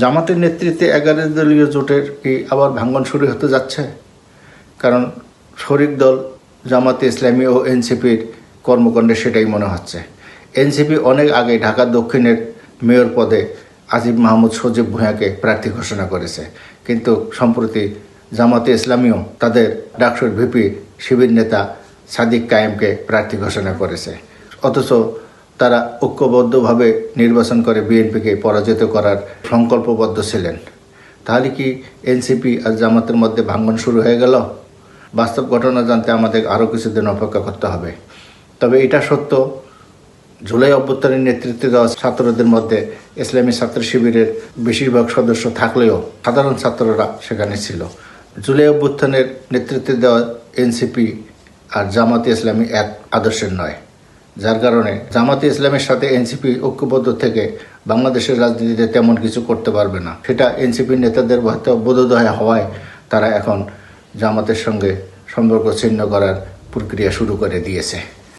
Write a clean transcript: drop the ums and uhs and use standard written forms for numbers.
জামাতের নেতৃত্বে 11 দলীয় জোটের কি আবার ভাঙন শুরু হতে যাচ্ছে? কারণ শরিক দল জামাতে ইসলামী ও এনসিপির কর্মকাণ্ডে সেটাই মনে হচ্ছে। এনসিপি অনেক আগে ঢাকা দক্ষিণের মেয়র পদে আজিম মাহমুদ সজীব ভূঁইয়াকে প্রার্থী ঘোষণা করেছে, কিন্তু সম্প্রতি জামাতে ইসলামীও তাদের ডাকসুর ভিপি শিবির নেতা সাদিক কায়েমকে প্রার্থী ঘোষণা করেছে। অথচ তারা ঐক্যবদ্ধভাবে নির্বাচন করে বিএনপিকে পরাজিত করার সংকল্পবদ্ধ ছিলেন। তাহলে কি এনসিপি আর জামাতের মধ্যে ভাঙন শুরু হয়ে গেল? বাস্তব ঘটনা জানতে আমাদের আরও কিছুদিন অপেক্ষা করতে হবে। তবে এটা সত্য, জুলাই অভ্যুত্থানের নেতৃত্বে দেওয়া ছাত্রদের মধ্যে ইসলামী ছাত্র শিবিরের বেশিরভাগ সদস্য থাকলেও সাধারণ ছাত্ররা সেখানে ছিল। জুলাই অভ্যুত্থানের নেতৃত্বে দেওয়া এনসিপি আর জামাতে ইসলামী এক আদর্শের নয়, যার কারণে জামাতে ইসলামের সাথে এনসিপি ঐক্যবদ্ধ থেকে বাংলাদেশের রাজনীতিতে তেমন কিছু করতে পারবে না। সেটা এনসিপির নেতাদের হয়তো বোধোদয় হওয়ায় তারা এখন জামাতের সঙ্গে সম্পর্ক ছিন্ন করার প্রক্রিয়া শুরু করে দিয়েছে।